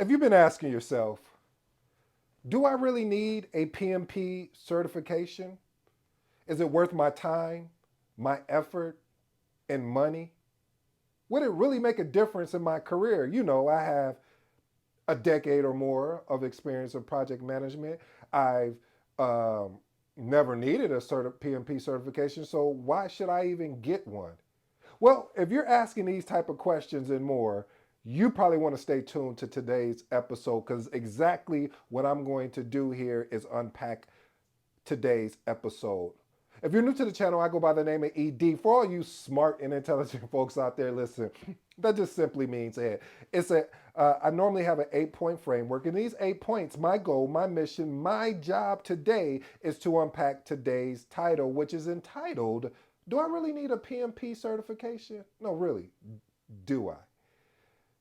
If you've been asking yourself, do I really need a PMP certification? Is it worth my time, my effort, and money? Would it really make a difference in my career? I have a decade or more of experience in project management. I've um, never needed a PMP certification, so why should I even get one? Well, if you're asking these type of questions and more, you probably want to stay tuned to today's episode because exactly what I'm going to do here is unpack today's episode. If you're new to the channel, I go by the name of ED. For all you smart and intelligent folks out there, listen, that just simply means I normally have an 8-point framework, and these 8 points, my goal, my mission, my job today is to unpack today's title, which is entitled, "Do I really need a PMP certification?" No, really, do I?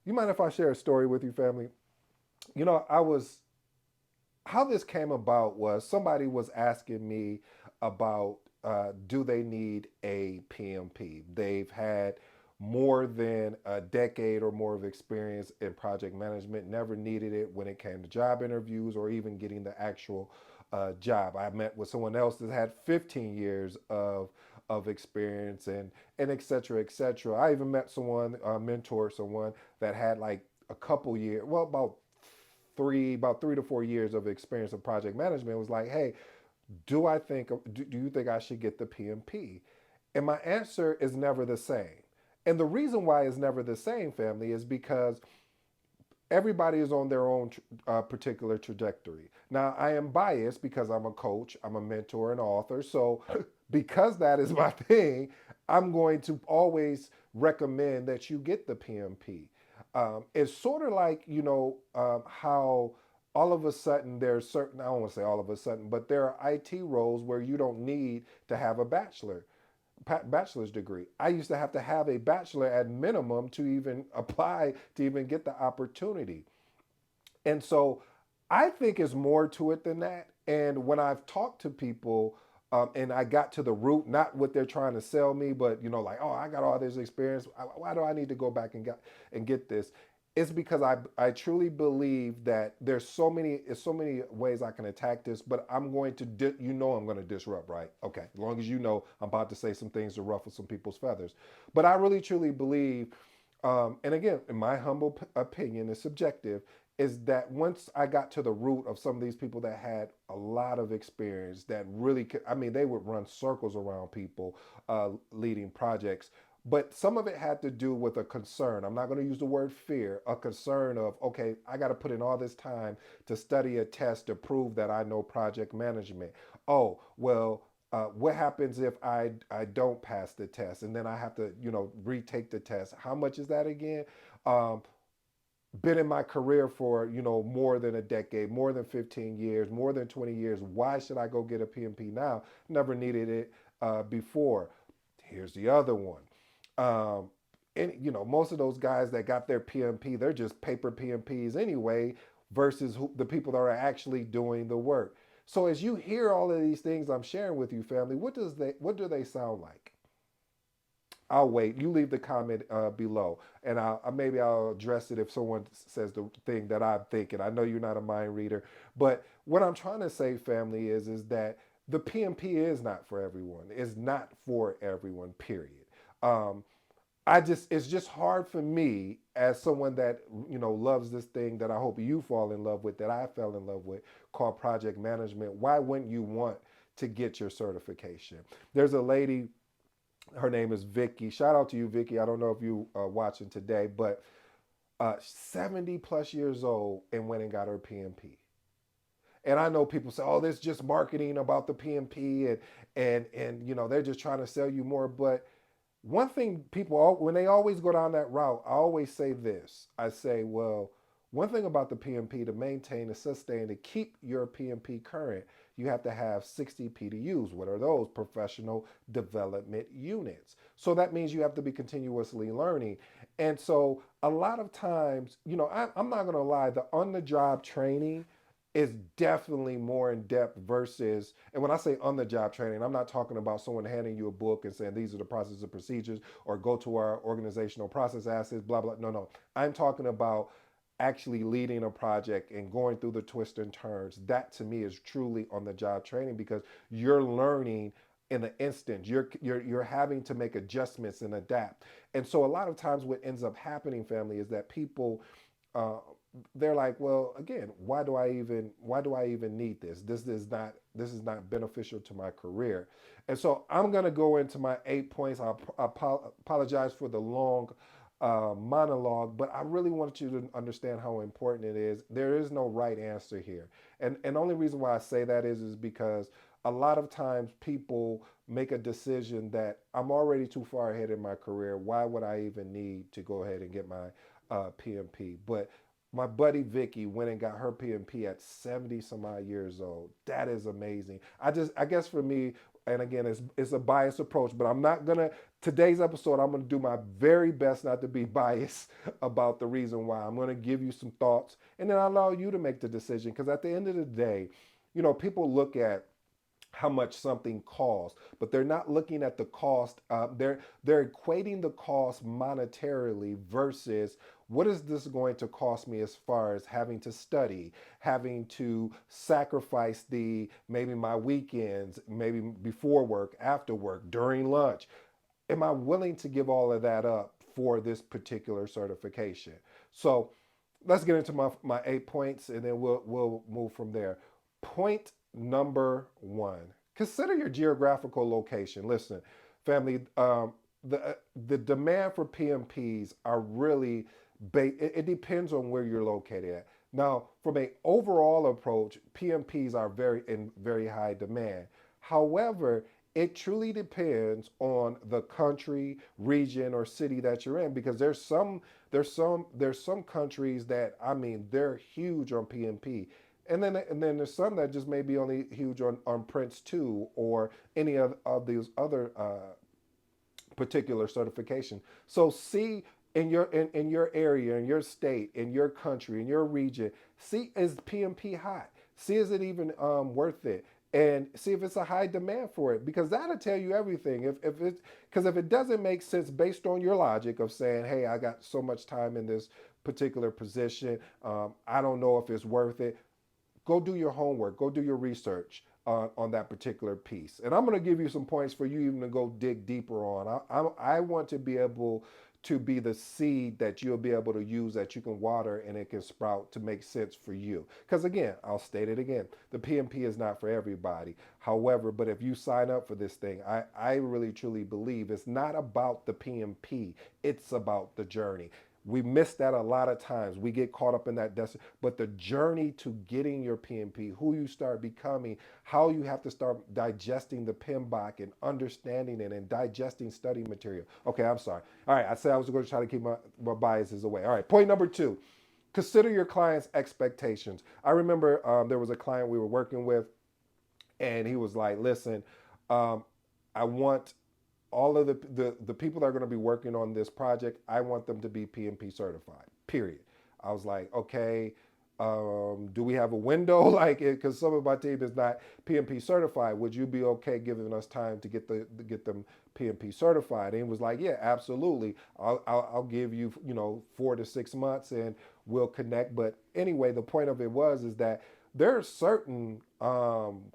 You mind if I share a story with you, family? You know, I was how this came about was somebody was asking me about do they need a PMP? They've had more than a decade or more of experience in project management, never needed it when it came to job interviews or even getting the actual job. I met with someone else that had 15 years of experience and et cetera, et cetera. I even met someone, mentored someone that had like a couple years, well, about 3 to 4 years of experience of project management. Was like, hey, do you think I should get the PMP? And my answer is never the same. And the reason why it's never the same, family, is because everybody is on their own particular trajectory. Now, I am biased because I'm a coach, I'm a mentor, and author. So, because that is my thing, I'm going to always recommend that you get the PMP. It's sort of like, how all of a sudden there's certain, I don't want to say all of a sudden, but there are IT roles where you don't need to have a bachelor's degree. I used to have a bachelor at minimum to even apply to even get the opportunity. And so I think it's more to it than that. And when I've talked to people, and I got to the root, not what they're trying to sell me, but like, oh, I got all this experience. Why do I need to go back and get this? It's because I truly believe that there's so many ways I can attack this, but I'm going to I'm going to disrupt, right? Okay, as long as you know I'm about to say some things to ruffle some people's feathers, but I really truly believe, and again, in my humble opinion, is subjective, is that once I got to the root of some of these people that had a lot of experience, that really could, I mean, they would run circles around people leading projects. But some of it had to do with a concern. I'm not going to use the word fear, a concern of, okay, I got to put in all this time to study a test to prove that I know project management. Oh, well, what happens if I don't pass the test and then I have to, retake the test? How much is that again? Um, been in my career for more than a decade, more than 15 years, more than 20 years. Why should I go get a PMP now? Never needed it before. Here's the other one. um, and most of those guys that got their PMP, they're just paper PMPs anyway, versus the people that are actually doing the work. So as you hear all of these things I'm sharing with you, family, what do they sound like? I'll wait. You leave the comment below, and maybe I'll address it if someone says the thing that I'm thinking. I know you're not a mind reader, but what I'm trying to say, family, is that the PMP is not for everyone. It's not for everyone. Period. Um, it's just hard for me as someone that loves this thing that I hope you fall in love with, that I fell in love with, called project management. Why wouldn't you want to get your certification? There's a lady, her name is Vicky. Shout out to you, Vicky. I don't know if you are watching today, but 70 plus years old and went and got her PMP. And I know people say, "Oh, this is just marketing about the PMP, and they're just trying to sell you more." But one thing people, when they always go down that route, I always say this. I say, well, one thing about the PMP, to maintain, to sustain, to keep your PMP current, you have to have 60 PDUs. What are those? Professional development units. So that means you have to be continuously learning. And so a lot of times, I'm not going to lie, the on the job training is definitely more in depth versus, and when I say on the job training, I'm not talking about someone handing you a book and saying these are the processes and procedures, or go to our organizational process assets, blah blah. No, no, I'm talking about actually leading a project and going through the twists and turns. That to me is truly on the job training, because you're learning in an instant. You're having to make adjustments and adapt. And so a lot of times what ends up happening, family, is that people uh, they're like, well, again, why do I even need this? This is not beneficial to my career. And so I'm gonna go into my 8 points. Apologize for the long monologue, but I really want you to understand how important it is. There is no right answer here, and the only reason why I say that is because a lot of times people make a decision that I'm already too far ahead in my career. Why would I even need to go ahead and get my PMP? But my buddy Vicky went and got her PMP at 70 some odd years old. That is amazing. I guess for me, and again, it's a biased approach, but I'm not gonna, today's episode, I'm gonna do my very best not to be biased about the reason why. I'm gonna give you some thoughts and then I'll allow you to make the decision. Because at the end of the day, people look at how much something costs, but they're not looking at the cost. They're equating the cost monetarily versus what is this going to cost me as far as having to study, having to sacrifice the maybe my weekends, maybe before work, after work, during lunch. Am I willing to give all of that up for this particular certification? So let's get into my 8 points and then we'll move from there. Point number one: consider your geographical location. Listen, family, the demand for PMPs are really it depends on where you're located at. Now, from an overall approach, PMPs are very high demand. However, it truly depends on the country, region, or city that you're in, because there's some countries that, I mean, they're huge on PMP. And then there's some that just may be only huge on Prince 2 or any of these other particular certification. So see in your area, in your state, in your country, in your region, see, is PMP hot? See, is it even worth it? And see if it's a high demand for it, because that'll tell you everything. If it Because if it doesn't make sense based on your logic of saying, hey, I got so much time in this particular position, I don't know if it's worth it. Go do your homework, go do your research on that particular piece. And I'm going to give you some points for you even to go dig deeper on. I want to be able to be the seed that you'll be able to use, that you can water and it can sprout to make sense for you. Because again, I'll state it again, the PMP is not for everybody. However, but if you sign up for this thing, I really truly believe it's not about the PMP, it's about the journey. We miss that a lot of times. We get caught up in that but the journey to getting your PMP, who you start becoming, how you have to start digesting the PMBOK and understanding it and digesting study material. Okay, I'm sorry. All right, I said I was going to try to keep my biases away. All right, point number two: consider your client's expectations. I remember there was a client we were working with, and he was like, listen, um, I want all of the people that are going to be working on this project, I want them to be PMP certified, period. I was like, okay, do we have a window? Like, because some of my team is not PMP certified. Would you be okay giving us time to get them PMP certified? And he was like, yeah, absolutely. I'll give you, 4 to 6 months and we'll connect. But anyway, the point of it is that there are certain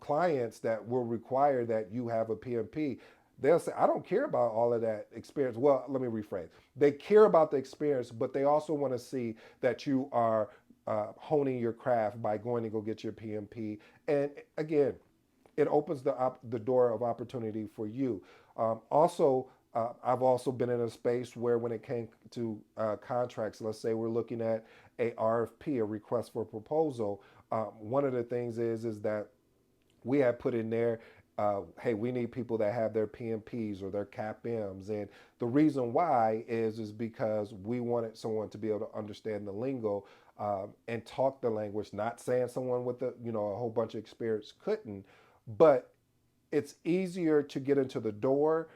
clients that will require that you have a PMP. They'll say, I don't care about all of that experience. Well, let me rephrase. They care about the experience, but they also want to see that you are honing your craft by going to go get your PMP. And again, it opens the door of opportunity for you. Also, I've also been in a space where when it came to contracts, let's say we're looking at a RFP, a request for proposal. One of the things is that we had put in there, hey, we need people that have their PMPs or their CAPMs. And the reason why is because we wanted someone to be able to understand the lingo and talk the language. Not saying someone with a whole bunch of experience couldn't, but it's easier to get into the door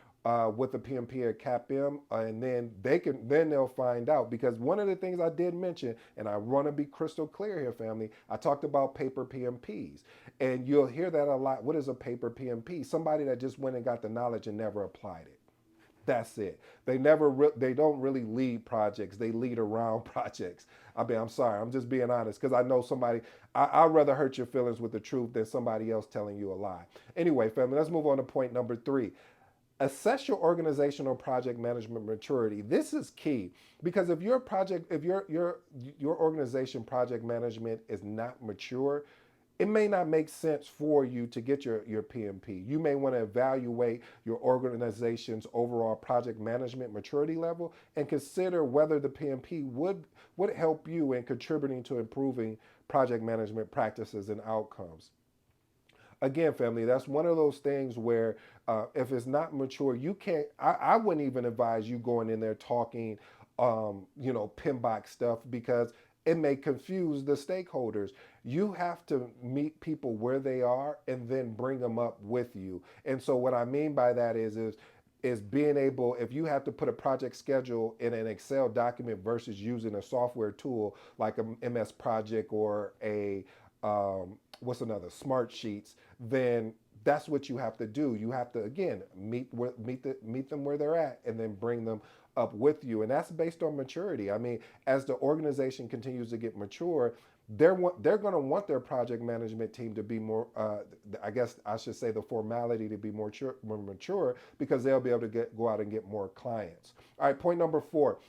with a PMP or CAPM, and then they'll find out. Because one of the things I did mention, and I want to be crystal clear here, family, I talked about paper PMPs, and you'll hear that a lot. What is a paper PMP? Somebody that just went and got the knowledge and never applied it. That's it. They don't really lead projects. They lead around projects. I mean, I'm sorry. I'm just being honest because I know somebody. I'd rather hurt your feelings with the truth than somebody else telling you a lie. Anyway, family, let's move on to point number three. Assess your organizational project management maturity. This is key because if your organization project management is not mature, it may not make sense for you to get your PMP. You may want to evaluate your organization's overall project management maturity level and consider whether the PMP would help you in contributing to improving project management practices and outcomes. Again, family, that's one of those things where if it's not mature, you can't. I wouldn't even advise you going in there talking, PMBOK stuff because it may confuse the stakeholders. You have to meet people where they are and then bring them up with you. And so, what I mean by that is being able, if you have to put a project schedule in an Excel document versus using a software tool like a MS Project or a what's another Smart Sheets, then that's what you have to do. You have to again meet them where they're at, and then bring them up with you. And that's based on maturity. I mean, as the organization continues to get mature, they're going to want their project management team to be more. I guess I should say the formality to be more mature because they'll be able to go out and get more clients. All right, point number four.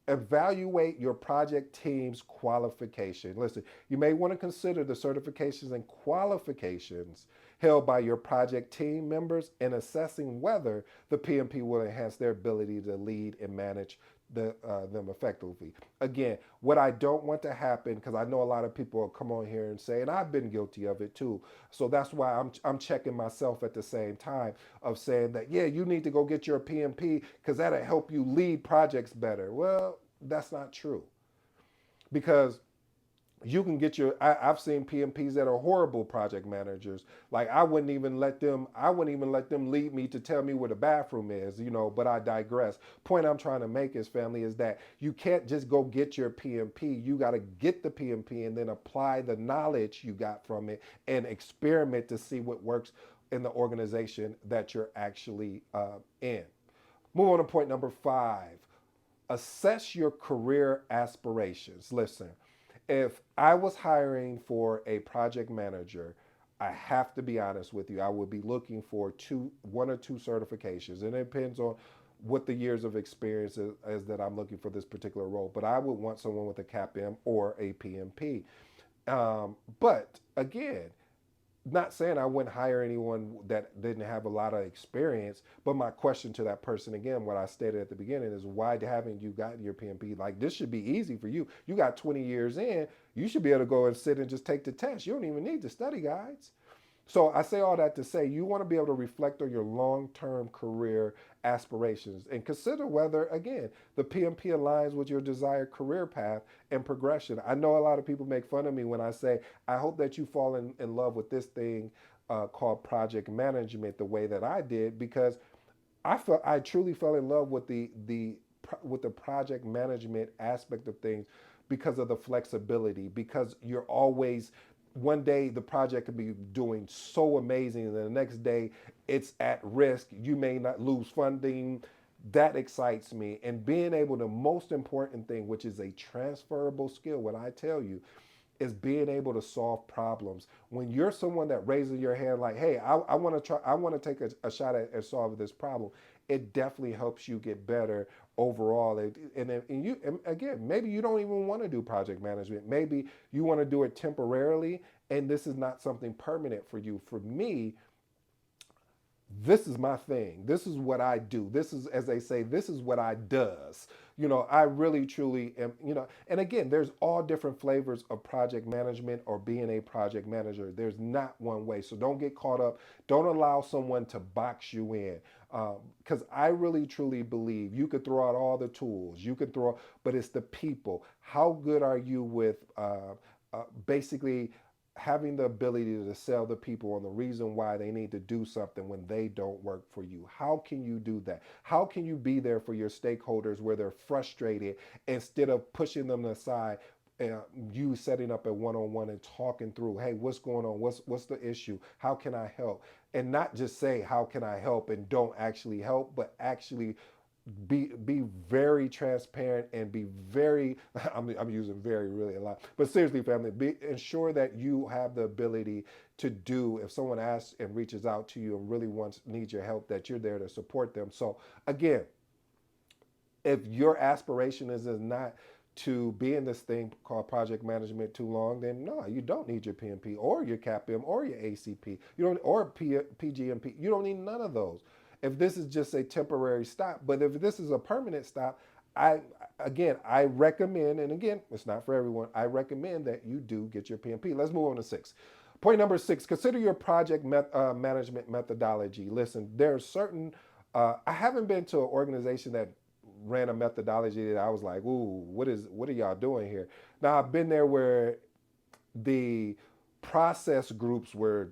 Evaluate your project team's qualification. Listen, you may want to consider the certifications and qualifications held by your project team members in assessing whether the PMP will enhance their ability to lead and manage them effectively. Again, what I don't want to happen, because I know a lot of people will come on here and say, and I've been guilty of it too. So that's why I'm checking myself at the same time of saying that, yeah, you need to go get your PMP because that'll help you lead projects better. Well, that's not true because you can get I've seen PMPs that are horrible project managers. Like I wouldn't even let them lead me to tell me where the bathroom is, but I digress. Point I'm trying to make is, family, is that you can't just go get your PMP. You got to get the PMP and then apply the knowledge you got from it and experiment to see what works in the organization that you're actually in. Move on to point number five. Assess your career aspirations. Listen, if I was hiring for a project manager, I have to be honest with you, I would be looking for one or two certifications. And it depends on what the years of experience is that I'm looking for this particular role. But I would want someone with a CAPM or a PMP. But again, not saying I wouldn't hire anyone that didn't have a lot of experience, but my question to that person, again, what I stated at the beginning, is why haven't you gotten your PMP? Like, this should be easy for you. You got 20 years in, you should be able to go and sit and just take the test. You don't even need the study guides. So I say all that to say you want to be able to reflect on your long-term career aspirations and consider whether, again, the PMP aligns with your desired career path and progression. I know a lot of people make fun of me when I say, I hope that you fall in love with this thing called project management the way that I did, because I truly fell in love with the project management aspect of things because of the flexibility, because you're always, one day the project could be doing so amazing and the next day it's at risk, you may not lose funding. That excites me. And being able to, most important thing, which is a transferable skill, what I tell you, is being able to solve problems. When you're someone that raises your hand like, hey, I want to try, I want to take a shot at solving this problem, it definitely helps you get better overall. And again, maybe you don't even want to do project management. Maybe you want to do it temporarily, and this is not something permanent for you. For me, this is my thing. This is what I do. This is, as they say, this is what I does. I really truly am, and again, there's all different flavors of project management or being a project manager. There's not one way. So don't get caught up. Don't allow someone to box you in. Because I really truly believe you could throw out all the tools, but it's the people. How good are you with basically having the ability to sell the people on the reason why they need to do something when they don't work for you? How can you do that? How can you be there for your stakeholders where they're frustrated instead of pushing them aside? You setting up a one-on-one and talking through, hey, what's going on? What's the issue? How can I help? And not just say, how can I help, and don't actually help, but actually be very transparent and be very I'm using very really a lot, but seriously family, ensure that you have the ability to do, if someone asks and reaches out to you and really needs your help, that you're there to support them. So again, if your aspiration is not to be in this thing called project management too long, then no, you don't need your PMP or your CAPM or your ACP. You don't, or PGMP. You don't need none of those. If this is just a temporary stop, but if this is a permanent stop, I I recommend, and again, it's not for everyone. I recommend that you do get your PMP. Let's move on to six. Point number six: consider your project management methodology. Listen, there are certain. I haven't been to an organization that ran a methodology that I was like, ooh, what are y'all doing here? Now I've been there where the process groups were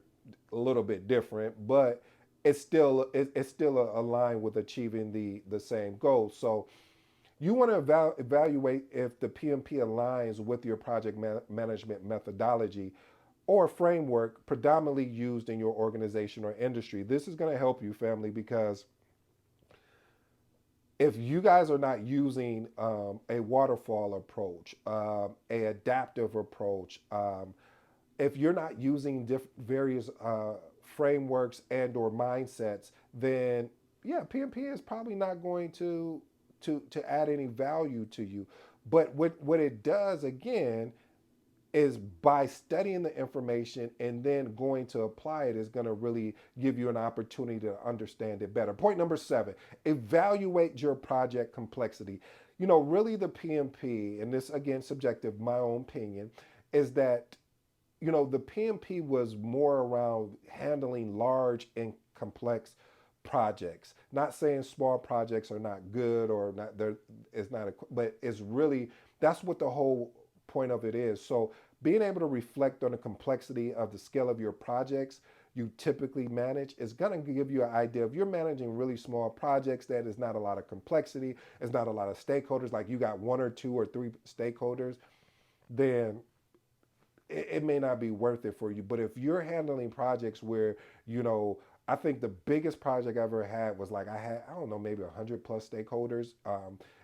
a little bit different, but it's still aligned with achieving the same goal. So you want to evaluate if the PMP aligns with your project management methodology or framework predominantly used in your organization or industry. This is going to help you, family, because if you guys are not using a waterfall approach, a adaptive approach, if you're not using various frameworks and or mindsets, then yeah, PMP is probably not going to add any value to you. But what it does again is, by studying the information and then going to apply it, is going to really give you an opportunity to understand it better. Point number seven: evaluate your project complexity. Really the PMP, and this again subjective, my own opinion, is that the PMP was more around handling large and complex projects. Not saying small projects are not good or not there it's not a, but it's really, that's what the whole point of it is. So being able to reflect on the complexity of the scale of your projects you typically manage is going to give you an idea. If you're managing really small projects that is not a lot of complexity, it's not a lot of stakeholders, like you got one or two or three stakeholders, then it may not be worth it for you. But if you're handling projects where, I think the biggest project I ever had was like, I don't know, maybe 100 plus stakeholders,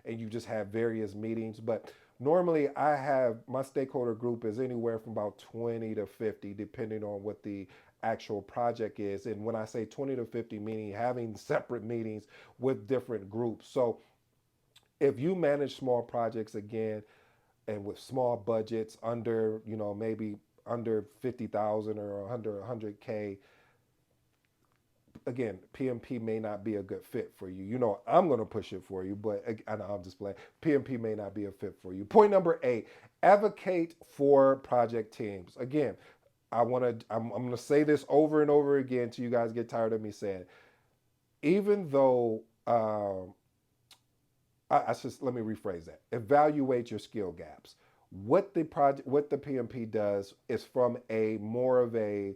and you just have various meetings. But normally I have, my stakeholder group is anywhere from about 20 to 50, depending on what the actual project is. And when I say 20 to 50, meaning having separate meetings with different groups. So if you manage small projects, again, and with small budgets under, maybe under 50,000 or under 100K, again, PMP may not be a good fit for you. I'm going to push it for you, but I know I'm just playing. PMP may not be a fit for you. Point number 8: advocate for project teams. Again, I'm going to say this over and over again till you guys get tired of me saying it. Even though I just, let me rephrase that. Evaluate your skill gaps. What the PMP does is from a more of a,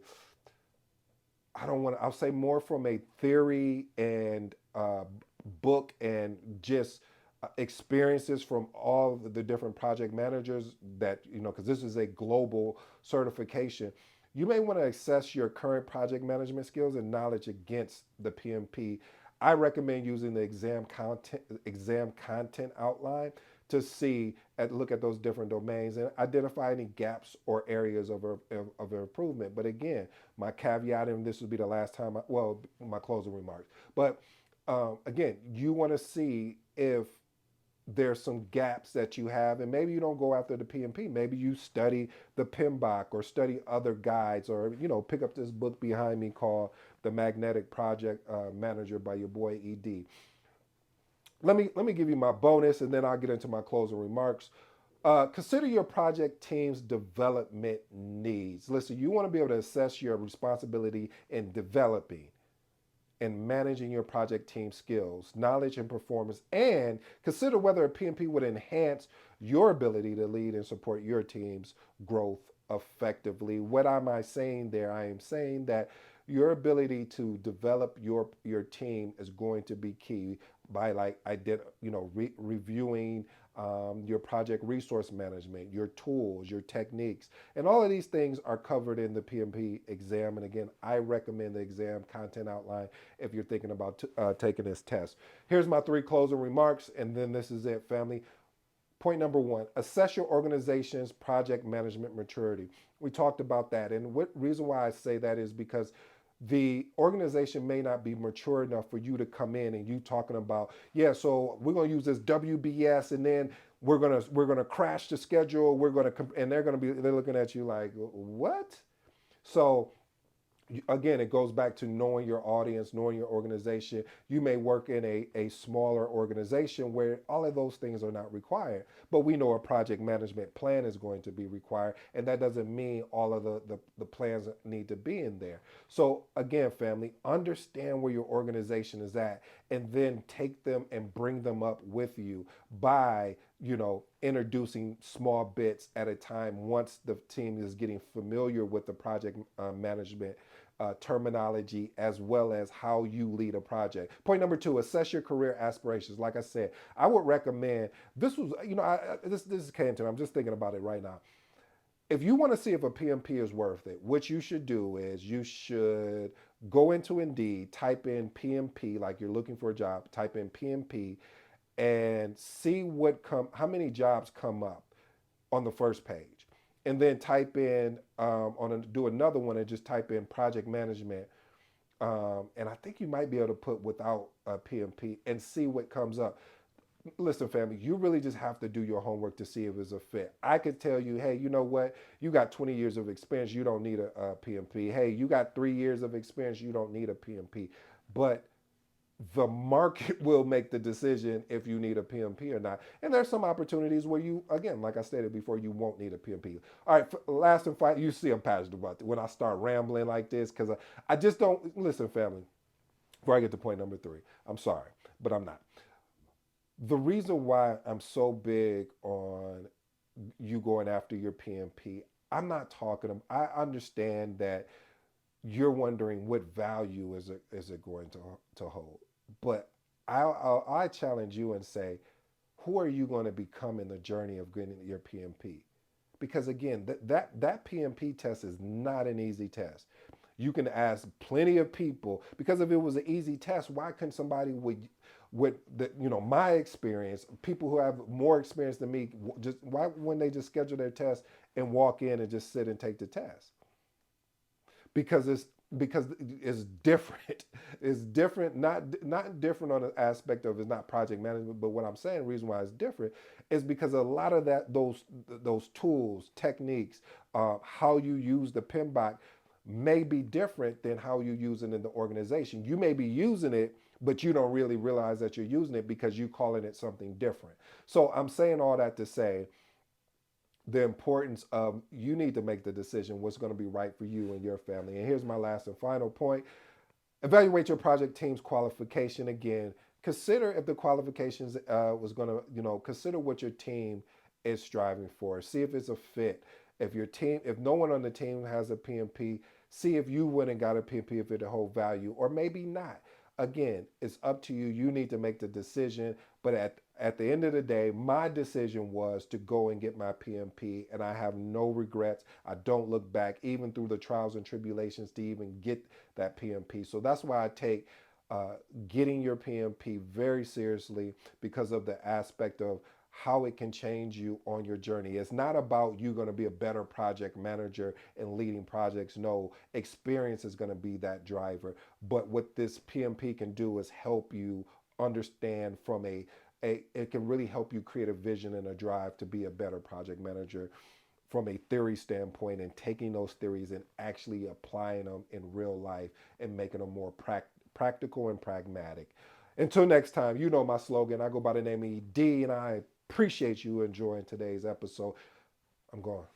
I'll say more from a theory and book and just experiences from all the different project managers that, because this is a global certification. You may want to assess your current project management skills and knowledge against the PMP. I recommend using the exam content outline to see look at those different domains and identify any gaps or areas of improvement. But again, my caveat, and this will be the last time, my closing remarks. But again, you want to see if there's some gaps that you have, and maybe you don't go after the PMP. Maybe you study the PMBOK or study other guides, or pick up this book behind me called The Magnetic Project Manager by your boy ED. Let me give you my bonus, and then I'll get into my closing remarks. Consider your project team's development needs. Listen, you want to be able to assess your responsibility in developing and managing your project team skills, knowledge, and performance, and consider whether a PMP would enhance your ability to lead and support your team's growth effectively. What am I saying there? I am saying that your ability to develop your team is going to be key by, like I did, reviewing your project resource management, your tools, your techniques. And all of these things are covered in the PMP exam. And again, I recommend the exam content outline if you're thinking about taking this test. Here's my three closing remarks, and then this is it, family. Point number one, assess your organization's project management maturity. We talked about that. And what reason why I say that is because the organization may not be mature enough for you to come in and you talking about, yeah, so we're going to use this WBS and then we're going to crash the schedule. And they're looking at you like, what? So again, it goes back to knowing your audience, knowing your organization. You may work in a smaller organization where all of those things are not required, but we know a project management plan is going to be required, and that doesn't mean all of the plans need to be in there. So again, family, understand where your organization is at, and then take them and bring them up with you by introducing small bits at a time once the team is getting familiar with the project management terminology as well as how you lead a project. Point number two, assess your career aspirations. Like I said, I would recommend this was, this came to me. I'm just thinking about it right now. If you want to see if a PMP is worth it, what you should do is you should go into Indeed, type in PMP, like you're looking for a job, type in PMP and see how many jobs come up on the first page, and then type in do another one and just type in project management, and I think you might be able to put without PMP and see what comes up. Listen, family, you really just have to do your homework to see if it's a fit. I could tell you, hey, you know what? You got 20 years of experience, you don't need a PMP. Hey, you got 3 years of experience, you don't need a PMP. But the market will make the decision if you need a PMP or not. And there's some opportunities where you, again, like I stated before, you won't need a PMP. All right, last and final, you see I'm passionate about it when I start rambling like this because I just don't, listen, family, before I get to point number three, I'm sorry, but I'm not. The reason why I'm so big on you going after your PMP, I'm not talking, I understand that you're wondering what value is it going to hold. But I challenge you and say, who are you going to become in the journey of getting your PMP? Because again, that PMP test is not an easy test. You can ask plenty of people because if it was an easy test, why couldn't somebody with my experience, people who have more experience than me, just why wouldn't they just schedule their test and walk in and just sit and take the test? Because it's different. It's different, not different on the aspect of it's not project management, but what I'm saying, the reason why it's different is because a lot of those tools, techniques, how you use the PMBOK may be different than how you use it in the organization. You may be using it, but you don't really realize that you're using it because you're calling it something different. So I'm saying all that to say the importance of you need to make the decision what's going to be right for you and your family. And here's my last and final point. Evaluate your project team's qualification again. Consider if the qualifications was going to, consider what your team is striving for. See if it's a fit. If no one on the team has a PMP, see if you went and got a PMP if it hold value, or maybe not. Again, it's up to you. You need to make the decision. But at the end of the day, my decision was to go and get my PMP, and I have no regrets. I don't look back, even through the trials and tribulations, to even get that PMP. So that's why I take getting your PMP very seriously because of the aspect of how it can change you on your journey. It's not about you going to be a better project manager and leading projects. No, experience is going to be that driver. But what this PMP can do is help you understand from it can really help you create a vision and a drive to be a better project manager from a theory standpoint, and taking those theories and actually applying them in real life and making them more practical and pragmatic. Until next time, you know my slogan. I go by the name of ED, and I appreciate you enjoying today's episode. I'm going.